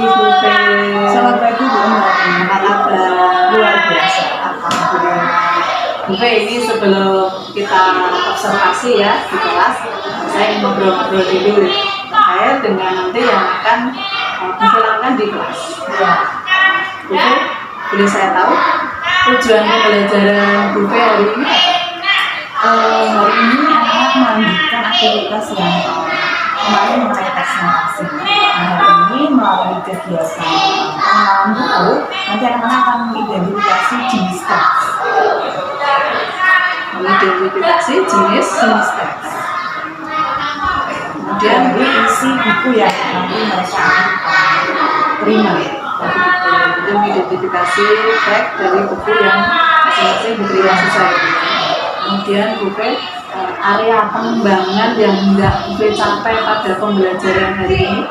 Bu Fe. Selamat pagi Bu Mbak. Apa kabar? Luar biasa. Alhamdulillah. Bu Fe, ini sebelum kita observasi ya di kelas, saya ingin ngobrol-ngobrol dulu terkait dengan nanti yang akan dilakukan di kelas. Ya. Bu Fe, boleh saya tahu tujuan pembelajaran Bu Fe hari ini apa? Hari ini anak-anak melanjutkan aktivitas yang kemarin mengenai teks narasi. Nah, hari ini melalui kegiatan pengenalan buku, nanti anak-anak akan mengidentifikasi jenis teks. Mengidentifikasi jenis teks. Kemudian Dari isi buku yang nanti mereka akan terima. Itu mengidentifikasi teks dari buku yang masing-masing diterima selesai. Kemudian Bu Fe, area pengembangan yang hendak Bu Fe capai pada pembelajaran hari ini.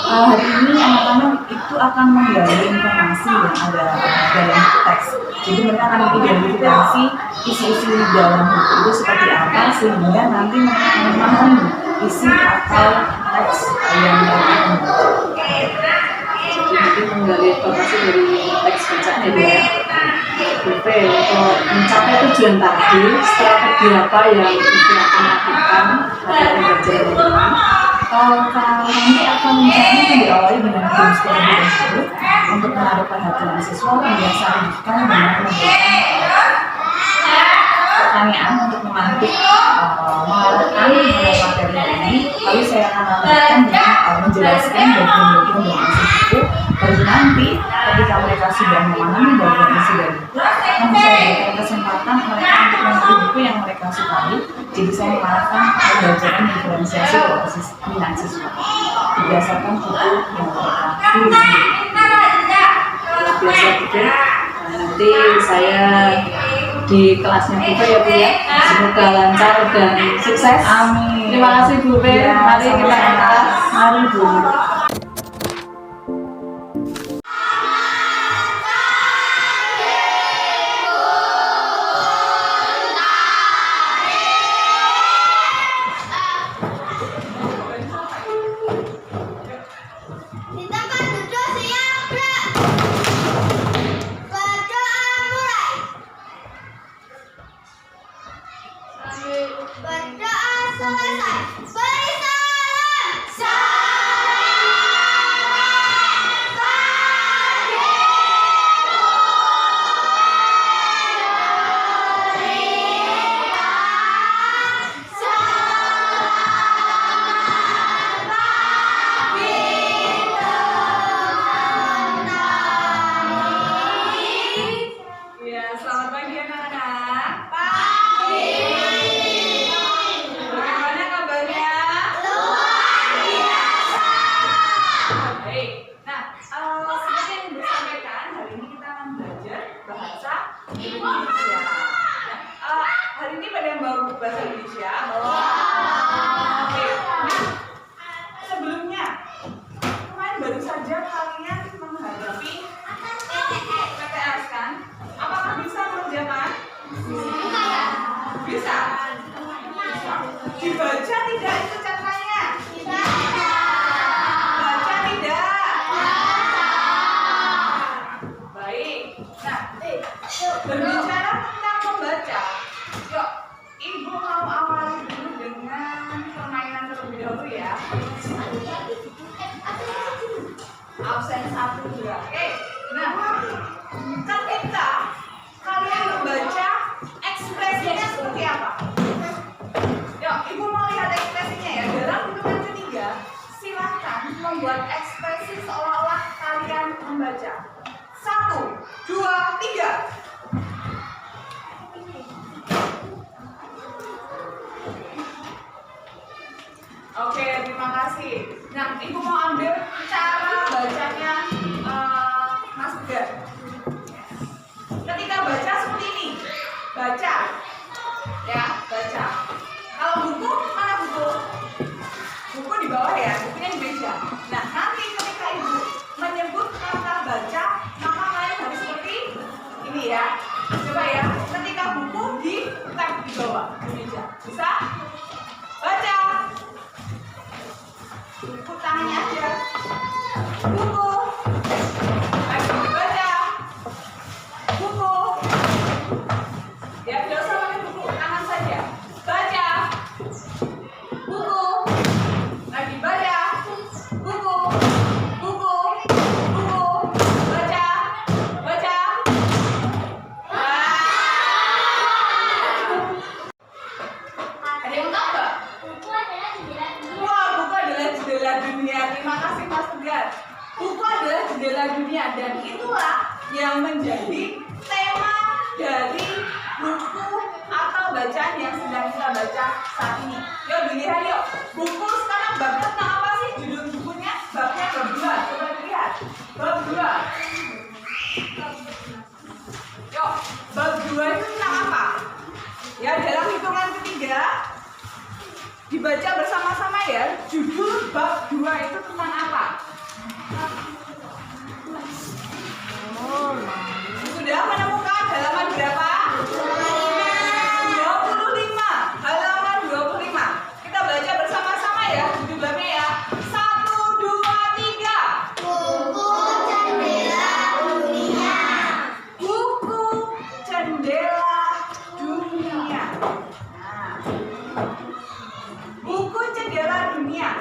Hari ini anak-anak itu akan menggali informasi yang ada dalam teks. Jadi mereka akan mengidentifikasi isi-isi dalam buku itu seperti apa sehingga nanti mereka memahami isi atau teks yang mereka membaca. Jadi nanti menggali informasi dari teks bacaan ya. Bu Fe, untuk mencapai tujuan tadi, strategi apa yang Bu Fe akan lakukan pada pembelajaran ini? Kalau nanti akan misalnya diawali dengan games terlebih dahulu untuk menarik perhatian siswa, kemudian saya lanjutkan dengan memberikan pertanyaan untuk memantik mengarahkan materi ini. Lalu saya akan lanjutkan dengan menjelaskan bagian-bagian dari isi buku. Baru nanti ketika mereka sudah memahami bagian isi dari buku, akan saya berikan kesempatan mereka untuk memilih buku yang mereka sukai. Jadi saya mengarahkan pembelajaran diferensiasi berbasis minat siswa berdasarkan buku yang mereka pilih. Biasa Bu Fe, nanti saya di kelasnya Bu Fe ya Bu ya. Semoga lancar dan sukses. Amin. Terima kasih Bu Fe. Ya, Mari kita ke kelas. Mari Bu. Berdoa selesai. Beri salam. Ya, selamat pagi anak-anak. Bagaimana kabarnya? Baik. Nah, seperti yang disampaikan, hari ini kita akan belajar bahasa Indonesia. Nah, hari ini pada yang baru bahasa Indonesia. Oke. Nah, sebelumnya, kemarin baru saja kalian menghadapi PTS kan? Apakah bisa mengerjakan? Bisa. Dibaca tidak itu caranya? Baca tidak? Baik. Nah, berbicara tentang membaca, yuk, Ibu mau awali dulu dengan permainan terlebih dahulu ya. Absen 1 juga. Oke. Nah, ketika kalian membaca, ekspresinya seperti apa? Yuk, Ibu mau lihat ekspresinya ya. Dalam hitungan ketiga, silakan membuat ekspresi seolah-olah kalian membaca. 1, 2, 3. Oke, terima kasih. Nah, Ibu mau ambil cara bacanya Mas Beda. jendela dunia, dan itulah yang menjadi tema dari buku atau bacaan yang sedang kita baca saat ini. Yuk dilihat yuk, buku sekarang babnya tentang apa sih? Judul bukunya babnya bab 2. Coba dilihat, bab 2. Yuk, bab 2 itu tentang apa? Ya, dalam hitungan ketiga dibaca bersama-sama ya. Judul bab 2 itu tentang apa? Sudah menemukan halaman berapa? 25. Halaman 25. Kita baca bersama-sama ya. Judul babnya ya. 1, 2, 3. Buku jendela dunia. Buku jendela dunia. Nah, buku jendela dunia.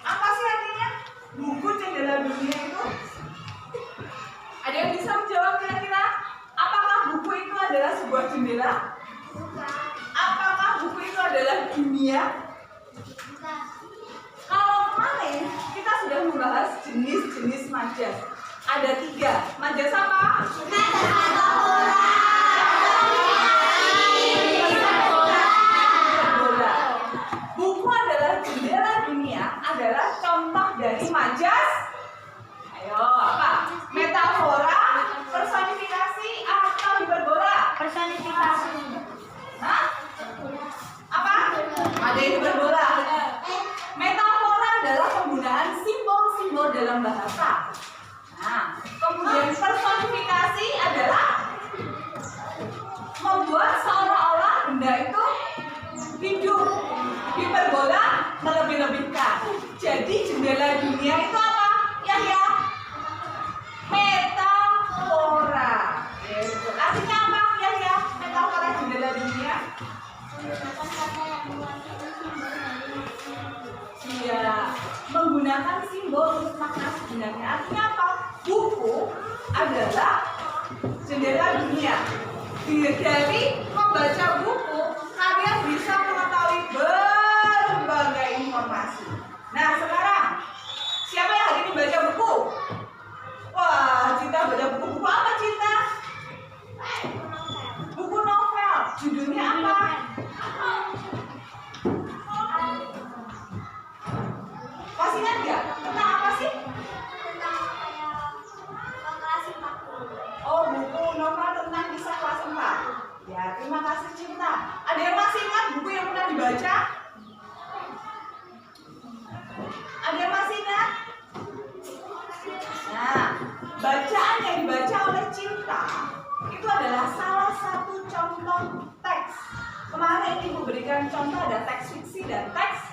Apa sih artinya? Buku jendela dunia itu? Ada yang bisa menjawab kira-kira? Apakah buku itu adalah sebuah jendela? Apakah buku itu adalah dunia? Kalau kemarin kita sudah membahas jenis-jenis majas. Ada 3. Majas apa? Bola. Buku adalah jendela dunia adalah contoh dari majas. Ayo, apa? Metafora, personifikasi, atau hiperbola? Personifikasi. Hah? Apa? Ada yang hiperbola. Metafora adalah penggunaan simbol-simbol dalam bahasa. Nah, kemudian personifikasi adalah membuat seolah-olah benda itu hidup. Hiperbola melebih-lebihkan. Jadi jendela dunia itu apa? Ya. Metafora. Artinya apa? Ya. Metafora jendela dunia. Iya, menggunakan simbol untuk makna sebenarnya. Artinya apa? Buku adalah jendela dunia. Dari membaca buku, kalian bisa mengetahui berbagai informasi. Nah, sekarang siapa yang hari ini baca buku? Wah, Cinta baca buku apa, Cinta? Buku novel. Judulnya apa? Masih ingat nggak? Tentang apa sih? Oh, buku novel tentang kisah kelas 4. Ya, terima kasih Cinta. Ada yang masih ingat buku yang pernah dibaca? Ada yang masih ingat? Nah, bacaan yang dibaca oleh Cinta itu adalah salah satu contoh teks. Kemarin Ibu berikan contoh ada teks fiksi dan teks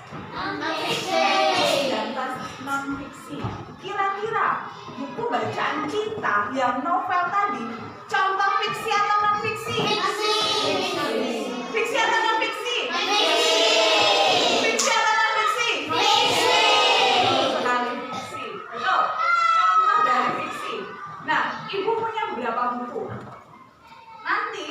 non-fiksi. Kira-kira buku bacaan Cinta yang novel tadi contoh fiksi atau non-fiksi? Fiksi atau non-fiksi? Fiksi atau non-fiksi? Sekali fiksi. Betul. Contoh dari fiksi. Nah, Ibu punya beberapa buku. Nanti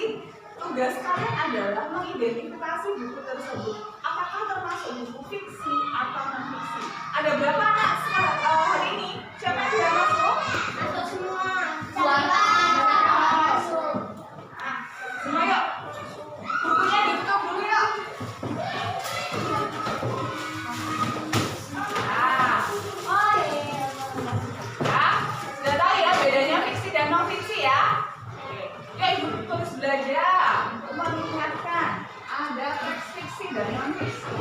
tugas kalian adalah mengidentifikasi buku tersebut. Apakah termasuk buku fiksi atau non-fiksi? Ada berapa anak hari ini? Siapa yang sudah masuk? Masuk semua. Nah, semua yuk. Bukunya ditutup dulu yuk. Nah, sudah tahu ya bedanya fiksi dan non-fiksi ya? Ya, Ibu terus belajar untuk mengingatkan ada teks fiksi dan non-fiksi.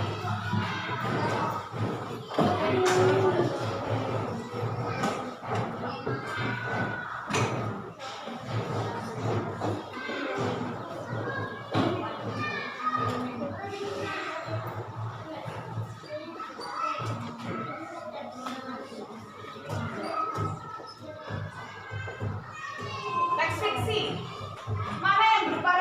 Teks fiksi mana yang berupa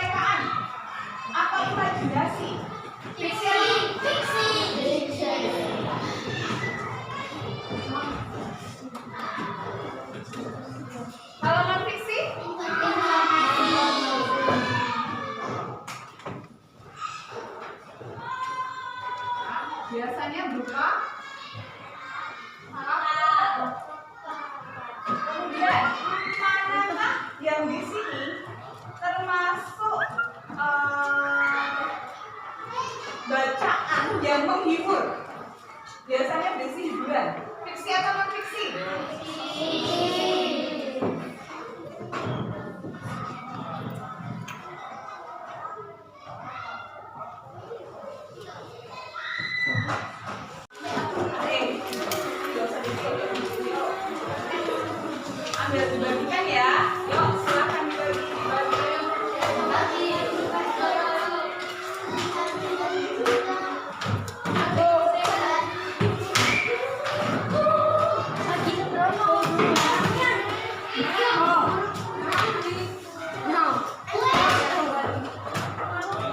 Biar dibagikan ya. Yuk, silakan dibagi.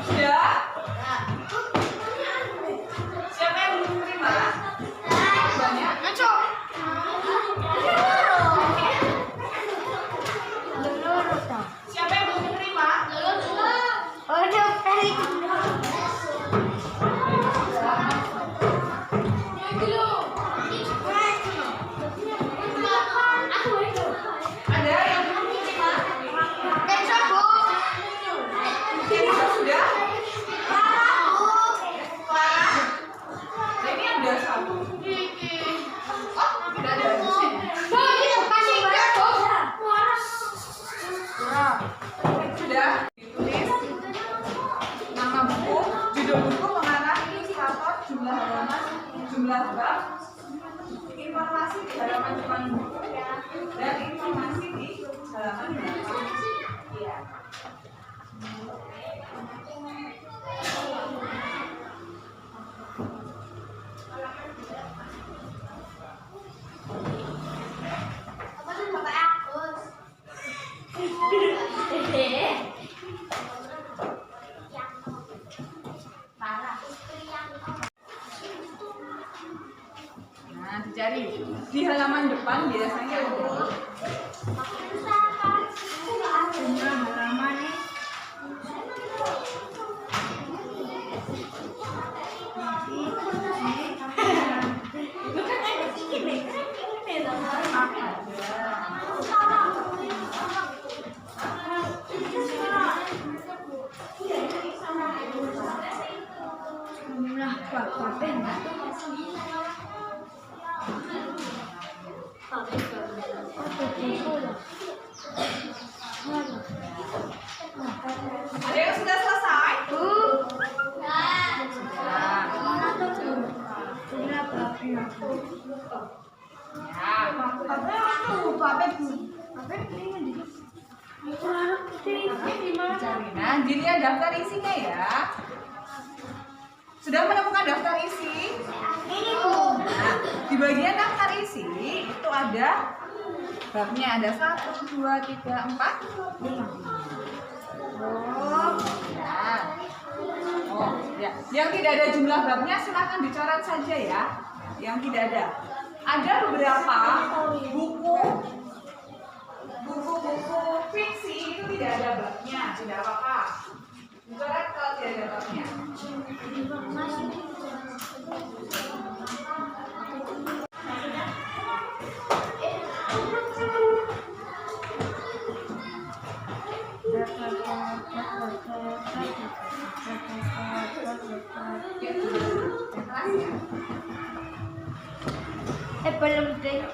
Sudah? Siapa yang belum terima? Banyak? Siapa yang belum terima? Ada yang belum terima? Kenzo sudah? Clara? Nah, ini yang udah satu. Oh, tidak ada. Sudah ditulis nama buku, judul buku, pengarang, ilustrator, jumlah halaman, jumlah bab, informasi di halaman depan buku, dan informasi di halaman belakang. Iya. Nah, dicari di halaman depan biasanya ada. Jumlah halaman ada yang sudah selesai? Nah, dilihat daftar isinya ya. Sudah menemukan daftar isi? Nah, di bagian daftar isi itu ada babnya, ada 1, 2, 3, 4, 5. Oh, ya. Yang tidak ada jumlah babnya silakan dicoret saja ya. Yang tidak ada. Ada beberapa buku fiksi itu tidak ada babnya, tidak apa-apa. Dicoret kalau tidak ada babnya. Belum deh.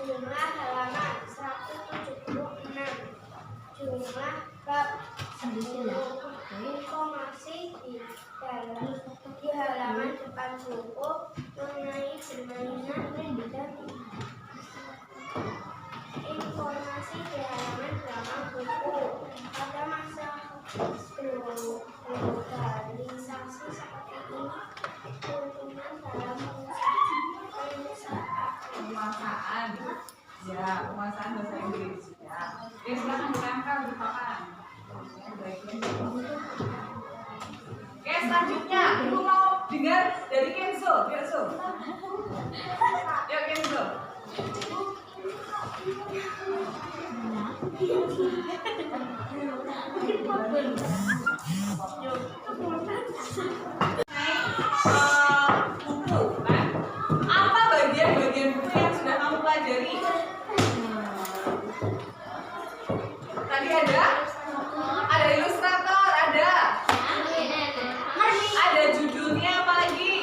Jumlah halaman 176. Jumlah bab 10. Informasi di halaman depan buku mengenai permainan dan informasi di halaman belakang buku. Pada masa globalisasi seperti ini, keuntungan dalam Penguasaan. Ya, penguasaan bahasa Inggris. Ya. Oke, silakan ditempel di papan. Oke, selanjutnya ibu mau dengar dari Kenzo. Yuk Kenzo. Buku, kan? Apa bagian-bagian buku yang sudah kamu pelajari? Tadi ada ilustrator, ada judulnya apa lagi?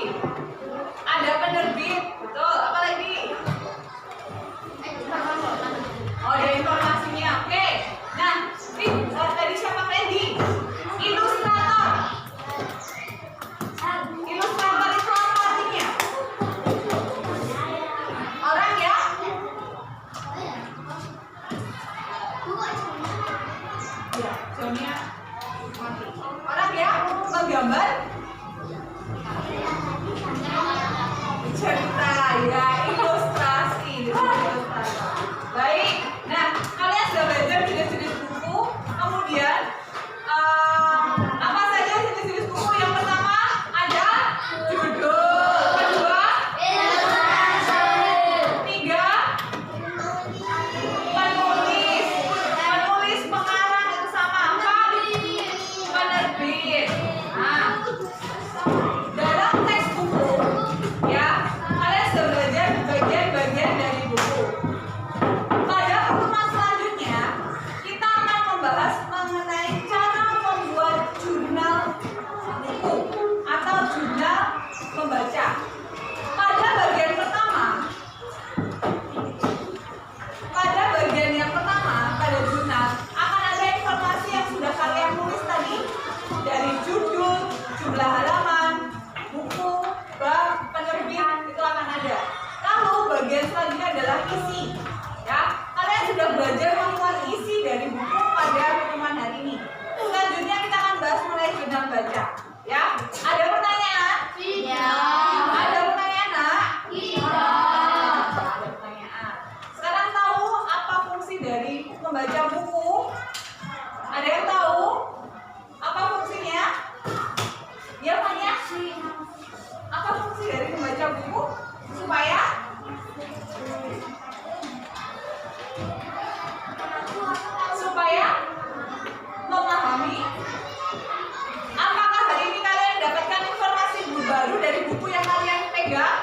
kan?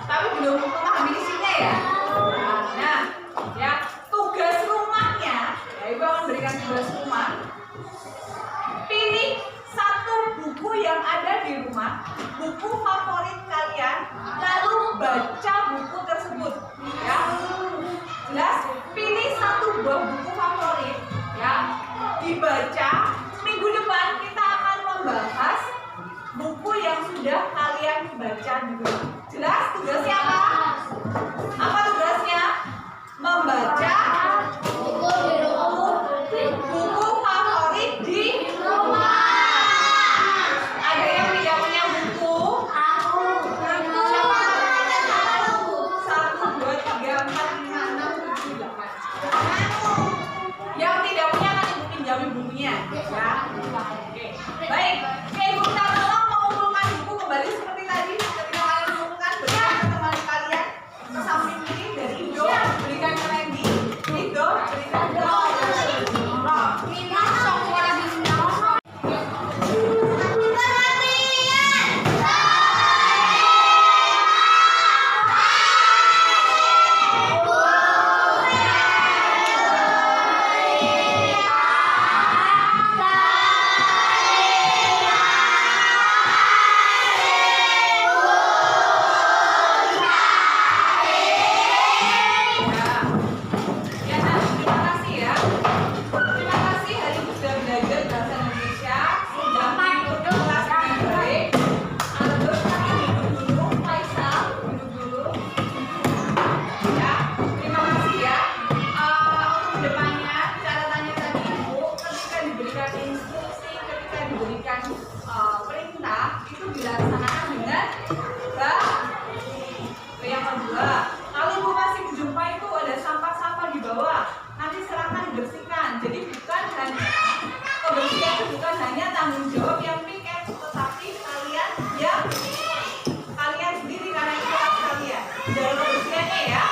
Tapi belum memahami isinya ya. Nah, ya tugas rumahnya, ya Ibu akan berikan tugas rumah. Pilih satu buku yang ada di rumah, buku favorit kalian, lalu baca buku tersebut. Ya, jelas. Pilih satu buah buku favorit, ya, dibaca. Minggu depan kita akan membahas buku yang sudah kalian baca dulu. Jelas tugasnya apa? Apa tugasnya? Membaca buku favorit di rumah. Ada yang tidak punya buku? Siapa? 1, 2, 3, 4, 5, 6, 7, 8. Yang tidak punya kan Ibu pinjami bukunya, ya. Oke. Baik. Oke, Ibu minta tolong mengumpulkan buku kembali seperti tadi. Ketika kalian mengumpulkan, berikan ke teman kalian. Ke samping kiri dari Indo, berikan ke Randy. Indo, berikan ke Rob. Ya, nah, terima kasih ya. Terima kasih hari ini sudah belajar bahasa Indonesia. Sudah mengikuti kelas dengan baik. Terus kalian duduk dulu, Faisal, duduk dulu. Ya, terima kasih ya. Untuk kedepannya, catatannya tadi Ibu, ketika diberikan instruksi, ketika diberikan perintah, itu dilaksanakan dengan baik. Yang kedua, kalau Ibu masih menjumpai itu ada sampah-sampah di bawah, nanti silakan dibersihkan. Jadi bukan hanya kebersihan itu bukan hanya tanggung jawab yang piket, tetapi kalian sendiri karena itu kelas kalian. Jaga kebersihannya ya.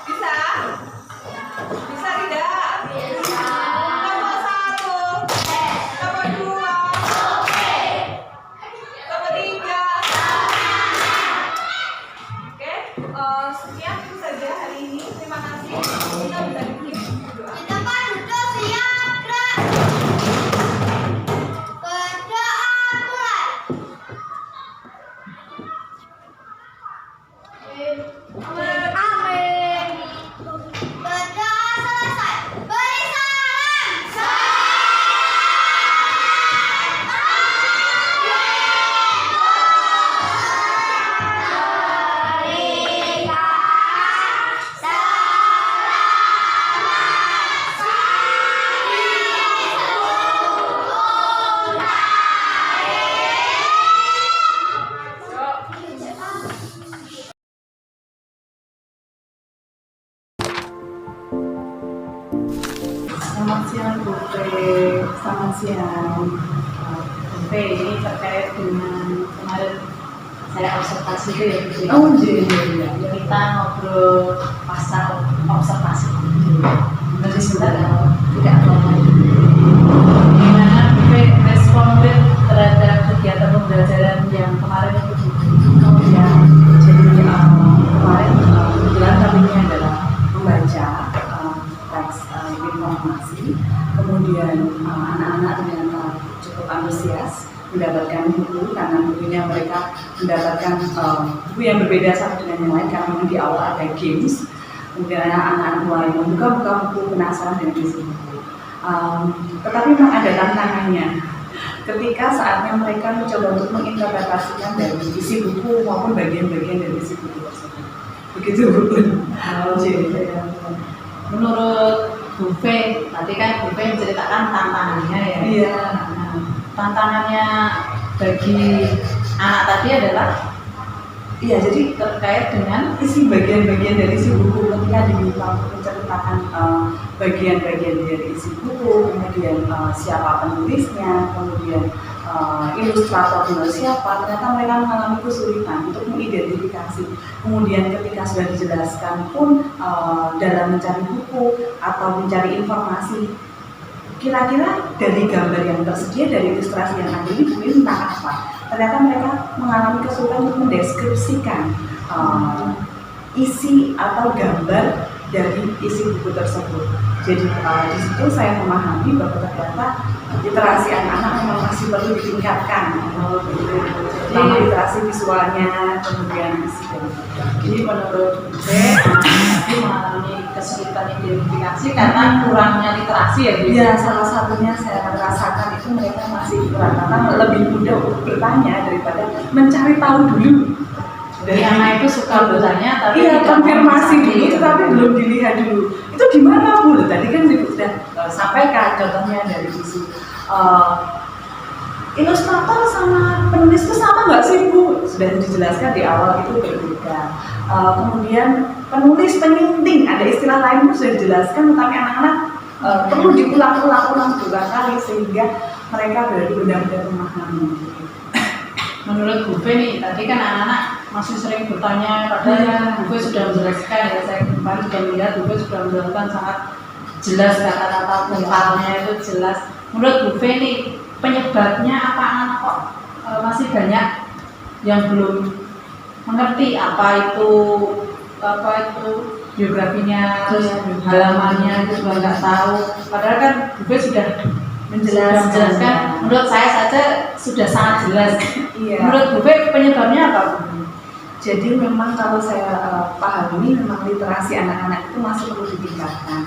Bisa? Bisa tidak? Bisa. Nomor 1, nomor 2, nomor 3. Oke, sekian itu saja hari ini. Terima kasih. Kita bisa ditutup berdoa. Selamat siang Bu Fe. Selamat siang Bu Fe. Ini terkait dengan kemarin saya observasi itu ya Bu Fe. Oh iya. Kita ngobrol pasal observasi. Nanti sebentar kalau tidak lama. Gimana Bu Fe respon Bu Fe terhadap kegiatan pembelajaran yang kemarin itu? Kemudian jadi kemarin kebetulan topiknya adalah membaca teks informasi, kemudian anak-anak ternyata cukup antusias mendapatkan buku karena bukunya mereka mendapatkan buku yang berbeda satu dengan yang lain karena memang di awal ada games, kemudian anak-anak mulai membuka buku penasaran dengan isi buku. Tetapi memang ada tantangannya ketika saatnya mereka mencoba untuk menginterpretasikan dari isi buku maupun bagian-bagian dari isi buku tersebut. Begitu Bu. Menurut Bu Fe, tadi kan Bu Fe menceritakan tantangannya ya. Iya. Nah, tantangannya bagi anak tadi adalah jadi terkait dengan isi bagian-bagian dari isi buku ketika diminta untuk menceritakan bagian-bagian dari isi buku, kemudian siapa penulisnya, kemudian ilustratornya siapa, ternyata mereka mengalami kesulitan untuk mengidentifikasi. Kemudian ketika sudah dijelaskan pun dalam mencari buku atau mencari informasi, kira-kira dari gambar yang tersedia, dari ilustrasi yang ada ini buku tentang apa? ternyata mereka mengalami kesulitan untuk mendeskripsikan isi atau gambar dari isi buku tersebut. Jadi di situ saya memahami bahwa ternyata literasi anak-anak memang masih perlu ditingkatkan, terutama literasi visualnya, kemudian isi. Jadi menurut gue anak-anak mengalami kesulitan identifikasi karena kurangnya literasi ya Bu? Ya, salah satunya saya rasakan itu mereka masih kurang, karena lebih mudah untuk bertanya daripada mencari tahu dulu. Dari anak itu suka bertanya tapi iya, tidak konfirmasi mau dulu, tetapi belum dilihat dulu. Itu gimana Bu? Tadi kan Ibu sudah sampaikan contohnya dari isu ilustrator sama penulis itu sama nggak sih Bu? Sudah dijelaskan di awal itu berbeda. Kemudian penulis penyunting, ada istilah lain pun sudah dijelaskan, tetapi anak-anak perlu diulang-ulang berulang kali sehingga mereka benar-benar memahami. Menurut Bu Fe nih, tadi kan anak-anak masih sering bertanya, padahal Bu Fe sudah menjelaskan ya, saya kemarin sudah melihat Bu Fe sudah menjelaskan sangat jelas kata-kata mentalnya itu jelas. Menurut Bu Fe nih, penyebabnya apa anak kok masih banyak yang belum mengerti apa itu biografinya, terus halamannya itu juga nggak tahu. Padahal kan Bu Fe sudah menjelaskan. Menurut saya saja sudah sangat jelas. Iya. Menurut Bu Fe penyebabnya apa Bu? Jadi memang kalau saya pahami memang literasi anak-anak itu masih perlu ditingkatkan.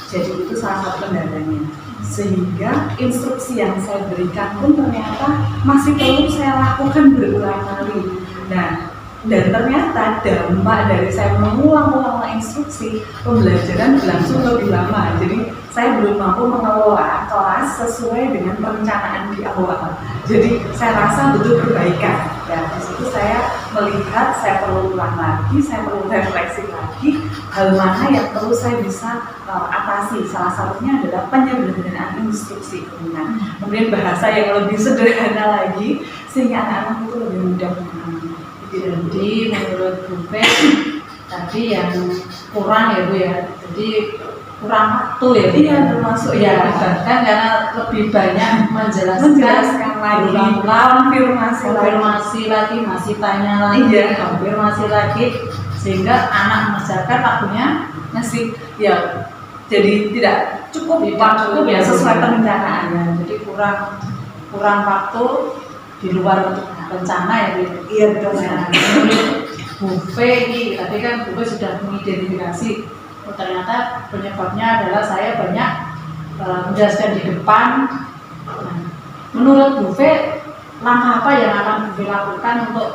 Jadi itu salah satu kendalanya. Sehingga instruksi yang saya berikan pun ternyata masih perlu saya lakukan berulang kali. Nah, dan ternyata dampak dari saya mengulang-ulang instruksi, pembelajaran berlangsung lebih lama. Jadi saya belum mampu mengelola kelas sesuai dengan perencanaan di awal. Jadi saya rasa butuh perbaikan. Dan di situ saya melihat saya perlu ulang lagi, saya perlu refleksi lagi hal mana yang perlu saya bisa atasi. Salah satunya adalah penyederhanaan instruksi. Kemudian bahasa yang lebih sederhana lagi sehingga anak-anak itu lebih mudah memahami. Jadi menurut Bu Fe tadi yang kurang ya Bu ya, jadi kurang waktu ya Bu? Iya, termasuk ya, bahkan karena lebih banyak menjelaskan lagi, ulang-ulang, konfirmasi lagi, masih tanya lagi, iya. konfirmasi lagi, sehingga anak mengerjakan waktunya masih ya jadi tidak cukup ya sesuai perencanaannya. Jadi kurang waktu di luar rencana ya Bu. Iya betul. Bu Fe ini tadi kan Bu Fe sudah mengidentifikasi ternyata penyebabnya adalah saya banyak menjelaskan di depan. Menurut Bu Fe langkah apa yang akan Bu Fe lakukan untuk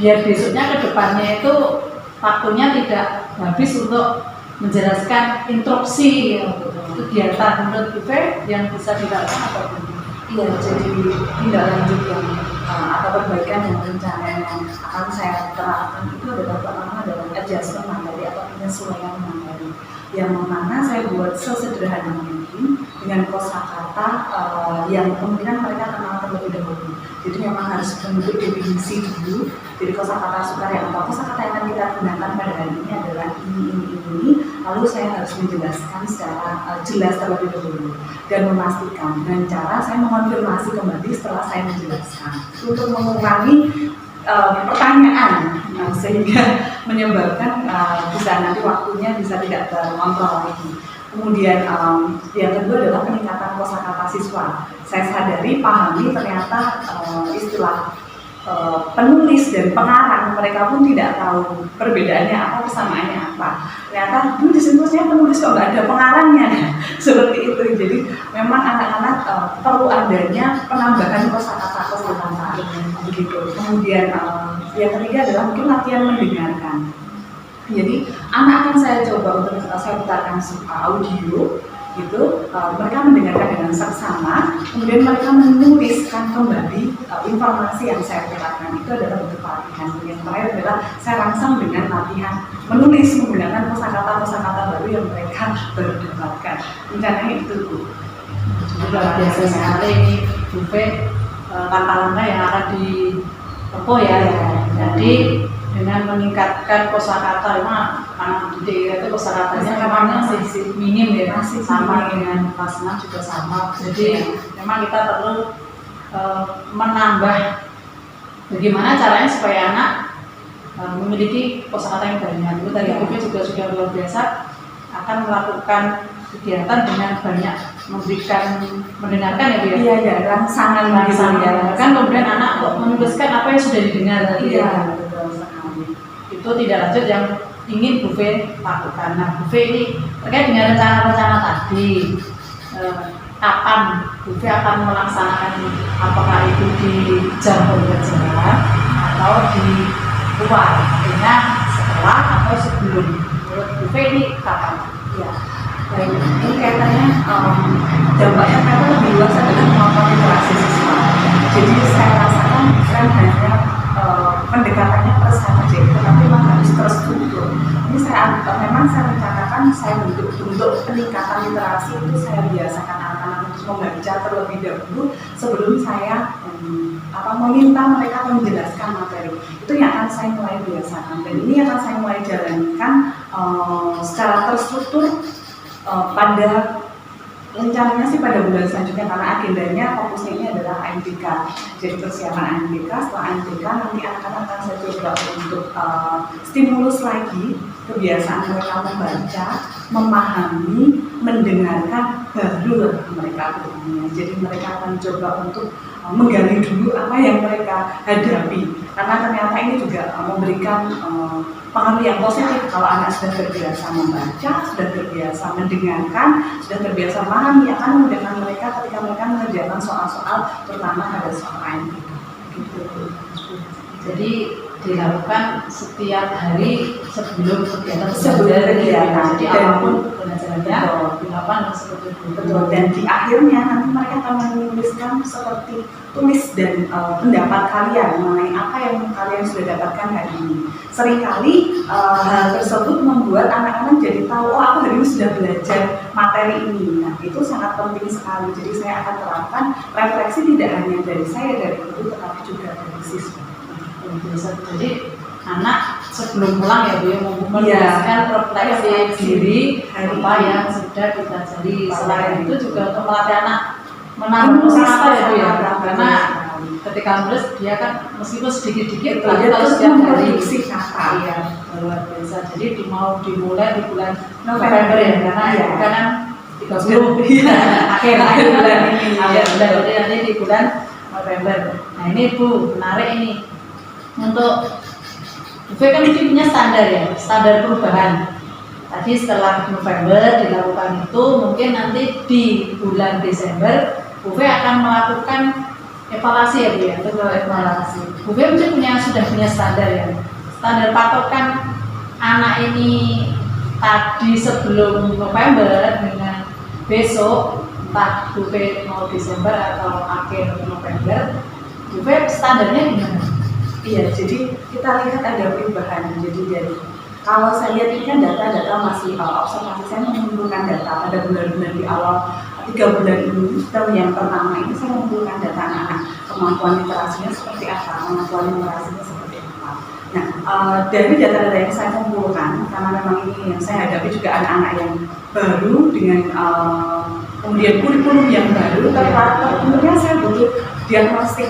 biar besoknya ke depannya itu waktunya tidak habis untuk menjelaskan instruksi kegiatan. Menurut Bu Fe yang bisa dilakukan apa Bu? Iya, jadi tindak lanjut yang atau perbaikan yang rencana yang akan saya terapkan itu adalah pertama adalah adjustment materi atau penyesuaian materi yang mana saya buat sesederhana mungkin dengan kosakata yang kemungkinan mereka kenal terlebih dahulu. Jadi memang harus bentuk definisi dulu. Jadi kosakata sukarya atau kosakata yang akan kita gunakan pada hari ini adalah ini. Lalu saya harus menjelaskan secara jelas terlebih dahulu dan memastikan dengan cara saya mengonfirmasi kembali setelah saya menjelaskan untuk mengurangi pertanyaan sehingga menyebabkan bisa nanti waktunya bisa tidak terkontrol lagi. Kemudian yang kedua adalah peningkatan kosakata siswa. Saya sadari, pahami ternyata istilah penulis dan pengarang mereka pun tidak tahu perbedaannya apa, persamaannya apa. Ternyata di situsnya penulis kok nggak ada pengarangnya seperti itu. Jadi memang anak-anak perlu adanya penambahan kosakata begitu. Kemudian yang ketiga adalah mungkin latihan mendengarkan. Jadi anak akan saya coba untuk saya putarkan audio gitu, mereka mendengarkan dengan seksama, kemudian mereka menuliskan kembali informasi yang saya terapkan. Itu adalah bentuk pelatihan. Yang terakhir adalah saya rangsang dengan latihan menulis menggunakan kosakata baru yang mereka baru dapatkan. Rencananya itu Bu. Luar biasa sekali ini Bu Fe, langkah-langkah yang akan ditempuh ya. Jadi dengan meningkatkan kosakata, memang anak didik itu kosakatanya memang masih minim ya, masih sama dengan kelas 6 juga sama. Jadi memang kita perlu menambah bagaimana caranya supaya anak memiliki kosakata yang banyak. Itu tadi Bu juga sudah luar biasa akan melakukan kegiatan dengan banyak mendengarkan ya Bu ya. Iya ya, rangsangan Ya. Kan kemudian anak menuliskan apa yang sudah didengar tadi. Iya, Ya. betul sekali. Itu tidak lanjut yang ingin Bu lakukan. Nah, Bu ini terkait dengan rencana-rencana tadi, kapan Bu akan melaksanakan, apakah itu di jam pembelajaran atau di luar, artinya setelah atau sebelum. Menurut Bu ini kapan? Ya, baik. Ini kaitannya dampaknya karena lebih luas adalah kemampuan literasi siswa. Jadi saya rasakan bukan hanya pendekatannya per subjek, tetapi memang harus terstruktur. Ini memang saya rencanakan saya bentuk peningkatan literasi itu saya biasakan anak-anak untuk membaca terlebih dahulu sebelum saya meminta mereka menjelaskan materi. Itu yang akan saya mulai biasakan dan ini akan saya mulai jalankan secara terstruktur pada rencananya sih pada bulan selanjutnya, karena agendanya fokusnya ini adalah AMDK. Jadi persiapan AMDK, setelah AMDK nanti anak-anak akan saya coba untuk stimulus lagi kebiasaan mereka membaca, memahami, mendengarkan, baru mereka bertanya. Jadi mereka akan coba untuk menggali dulu apa yang mereka hadapi, karena ternyata ini juga memberikan pengaruh yang positif kalau anak sudah terbiasa membaca, sudah terbiasa mendengarkan, sudah terbiasa memahami, akan memudahkan mereka ketika mereka mengerjakan soal-soal, terutama pada soal AMDK. Gitu. Jadi dilakukan setiap hari sebelum kegiatan kegiatan. Jadi apapun pelajarannya dilakukan seperti itu. Betul. Dan di akhirnya nanti mereka akan menuliskan seperti tulis dan pendapat kalian mengenai apa yang kalian sudah dapatkan hari ini. Seringkali hal tersebut membuat anak-anak jadi tahu, oh aku hari ini sudah belajar materi ini. Nah itu sangat penting sekali. Jadi saya akan terapkan refleksi tidak hanya dari saya, dari guru, tetapi juga dari siswa. Jadi anak sebelum pulang ya Bu yang menuliskan refleksi diri apa yang sudah dipelajari. Selain itu juga untuk melatih anak menanam kosakata ya Bu ya, karena ketika menulis dia kan meskipun sedikit-sedikit tapi kalau setiap hari iya luar biasa. Jadi mau dimulai di bulan November ya, karena kan 30 akhir bulan ini akhir bulan, jadi nanti di bulan November. Nah ini Bu menarik ini. Untuk Bu kan mesti punya standar ya, standar perubahan. Tadi setelah November dilakukan itu, mungkin nanti di bulan Desember Bu akan melakukan evaluasi ya Bu ya, untuk evaluasi. Bu mesti sudah punya standar ya, standar patokan anak ini tadi sebelum November dengan besok, entah Bu mau Desember atau akhir November, Bu standarnya gimana? Iya, jadi kita lihat ada perubahan. Jadi dari kalau saya lihat ini kan data-data masih observasi saya mengumpulkan data pada bulan-bulan di awal 3 bulan ini. Tahun yang pertama ini saya mengumpulkan data anak-anak, kemampuan literasinya seperti apa, kemampuan numerasinya seperti apa. Nah, dari data-data yang saya kumpulkan, karena memang ini yang saya hadapi juga anak-anak yang baru dengan kemudian kurikulum yang baru, tentunya saya butuh diagnostik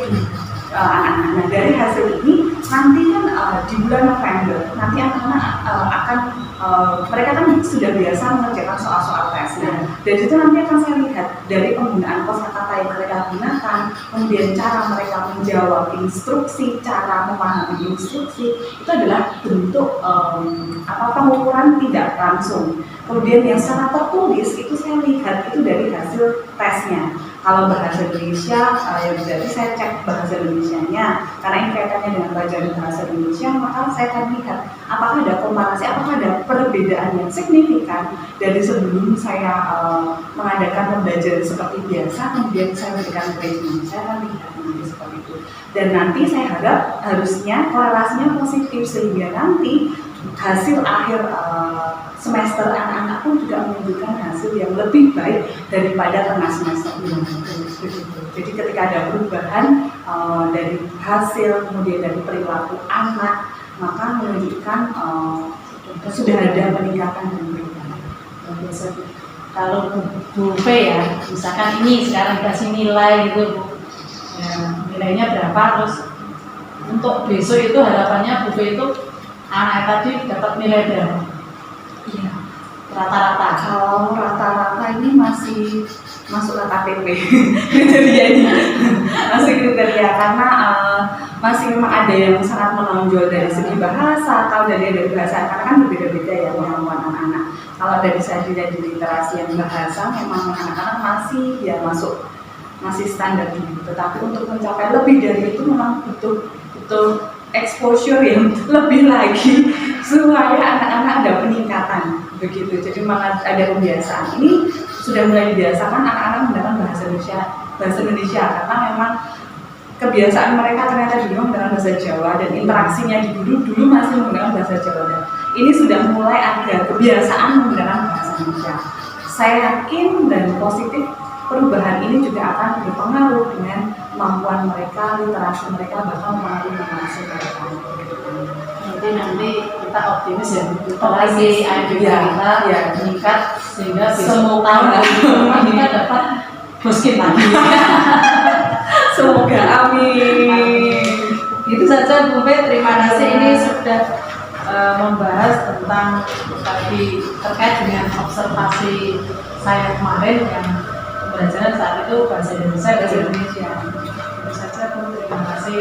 anak-anak. Nah dari hasil ini nanti kan di bulan November nanti anak-anak akan mereka kan sudah biasa mengerjakan soal-soal tes. Nah dari itu nanti akan saya lihat dari penggunaan kosakata yang mereka gunakan, kemudian cara mereka menjawab instruksi, cara memahami instruksi, itu adalah bentuk pengukuran tidak langsung. Kemudian yang secara tertulis itu saya lihat itu dari hasil tesnya. Kalau bahasa Indonesia, ya berarti saya cek bahasa Indonesianya, karena ini kaitannya dengan pelajaran bahasa Indonesia, maka saya akan lihat apakah ada komparasi, apakah ada perbedaan yang signifikan dari sebelum saya mengadakan pembelajaran seperti biasa, kemudian saya berikan grading, saya akan lihat nanti seperti itu. Dan nanti saya harap harusnya korelasinya positif sehingga nanti hasil akhir semester anak-anak pun juga menunjukkan hasil yang lebih baik daripada tengah semester ini. Jadi ketika ada perubahan dari hasil kemudian dari perilaku anak, maka menunjukkan sudah ada peningkatan dan perubahan. Kalau Bu ya, misalkan ini sekarang dikasih nilai gitu Bu, ya, nilainya berapa, terus untuk besok itu harapannya Bu Fe itu anak tadi dapat nilai berapa? Iya. Rata-rata. Kalau rata-rata ini masih masuk KTP kriteria ini masih kriteria karena masih memang ada yang sangat menonjol dari segi bahasa atau dari bahasa karena kan berbeda-beda ya kemampuan anak-anak. Kalau dari segi literasi yang bahasa memang anak-anak masih ya masih standar gitu. Tetapi untuk mencapai lebih dari itu memang butuh exposure yang lebih lagi supaya anak-anak ada peningkatan begitu. Jadi memang ada pembiasaan. Ini sudah mulai dibiasakan anak-anak menggunakan bahasa Indonesia karena memang kebiasaan mereka ternyata dulu menggunakan bahasa Jawa dan interaksinya di dulu masih menggunakan bahasa Jawa. Dan ini sudah mulai ada kebiasaan menggunakan bahasa Indonesia. Saya yakin dan positif perubahan ini juga akan berpengaruh dengan kemampuan mereka, literasi mereka, bahkan mempengaruhi interaksi mereka. Jadi nanti kita optimis ya, literasi IPK kita meningkat sehingga besok tahun 2020 kita dapat boskin lagi. Semoga amin. Itu saja Bu Fe, terima kasih ini sudah membahas tentang tadi terkait dengan observasi saya kemarin yang pembelajaran saat itu bahasa Indonesia. Itu saja Bu, terima kasih.